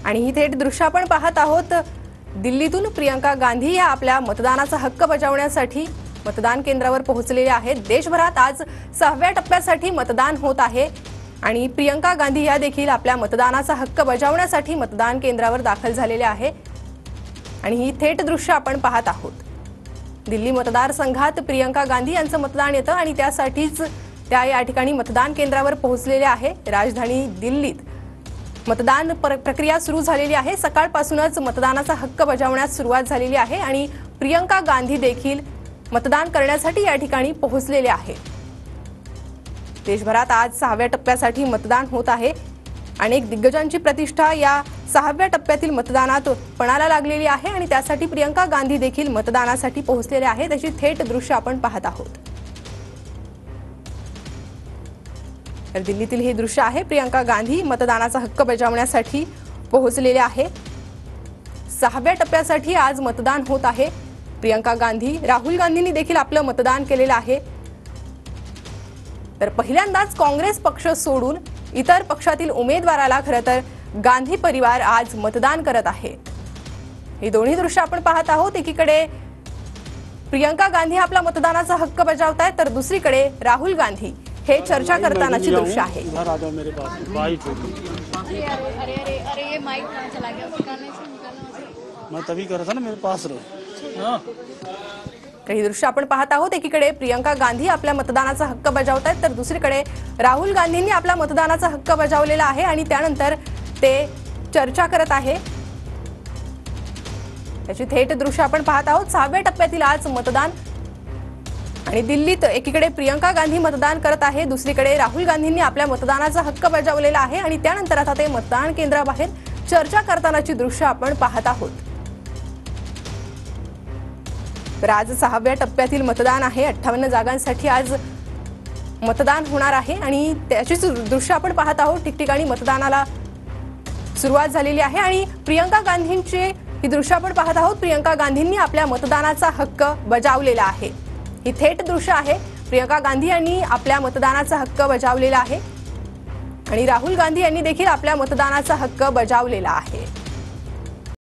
आणि ही थेट दृश्य आपण पाहत आहोत। दिल्लीतून प्रियंका गांधी या आपल्या मतदानाचा हक्क बजावण्यासाठी मतदान केंद्रावर पोहोचलेल्या आहेत। देशभरात आज 6व्या टप्प्यासाठी मतदान होत आहे आणि प्रियंका गांधी या देखील आपल्या मतदानाचा हक्क बजावण्यासाठी मतदान केंद्रावर दाखल झालेल्या आहे आणि ही थेट दृश्य आपण पाहत आहोत। दिल्ली मतदारसंघात प्रियंका गांधी यांचं मतदान येतं आणि त्यासाठीच त्या या ठिकाणी मतदान केंद्रावर पोहोचलेल्या आहे। राजधानी दिल्लीत मतदान प्रक्रिया सुरू झालेली आहे। सकाळपासूनच मतदानाचा हक्क बजावण्यास सुरुवात झालेली आहे आणि प्रियंका गांधी देखील मतदान करण्यासाठी या ठिकाणी पोहोचलेले आहे। देशभरात आज 6व्या टप्प्यासाठी मतदान होत आहे। अनेक दिग्गजांची प्रतिष्ठा या 6व्या टप्प्यातील मतदानात पणाला लागलेली आहे आणि त्यासाठी प्रियंका गांधी देखील मतदानासाठी पोहोचलेले आहेत। त्याची थेट दृश्य आपण पाहत आहोत। तर दिल्लीतील हे दृश्य आहे। प्रियंका गांधी मतदानाचा हक्क बजावण्यासाठी पोहोचलेले आहे। 6व्या टप्प्यासाठी आज मतदान होत आहे। प्रियंका गांधी, राहुल गांधींनी देखील आपलं मतदान केलेलं आहे। तर पहिल्यांदाच काँग्रेस पक्ष सोडून इतर पक्षातील उमेदवाराला खरं तर गांधी परिवार आज मतदान करत आहे। ही दोन्ही दृश्य आपण पाहत आहोत। एकीकडे प्रियंका गांधी आपला मतदानाचा हक्क बजावतायत तर दुसरीकडे राहुल गांधी हे चर्चा करतानाची दृश्य आहे। मैं तभी कर रहा था ना, मेरे पास रहो। तर ही दृश्य आपण पाहत आहोत। एकीकडे प्रियंका गांधी आपल्या मतदानाचा हक्क बजावतायत तर दुसरीकडे राहुल गांधींनी आपला मतदानाचा हक्क बजावलेला आहे आणि त्यानंतर ते चर्चा करत आहे। त्याची थेट दृश्य आपण पाहत आहोत। 6व्या टप्प्यातील आज मतदान आणि दिल्लीत एकीकडे प्रियंका गांधी मतदान करत आहे, दुसरीकडे राहुल गांधींनी आपल्या मतदानाचा हक्क बजावलेला आहे आणि त्यानंतर आता ते मतदान केंद्राबाहेर चर्चा करतानाची दृश्य आपण पाहत आहोत। तर आज 6व्या टप्प्यातील मतदान आहे। 58 जागांसाठी आज मतदान होणार आहे आणि त्याचीच दृश्य आपण पाहत आहोत। ठिकठिकाणी मतदानाला सुरुवात झालेली आहे आणि प्रियंका गांधींची ही दृश्य आपण पाहत आहोत। प्रियंका गांधींनी आपल्या मतदानाचा हक्क बजावलेला आहे। ही थेट दृश्य आहे। प्रियंका गांधी यांनी आपल्या मतदानाचा हक्क बजावलेला आहे आणि राहुल गांधी यांनी देखील आपल्या मतदानाचा हक्क बजावलेला आहे।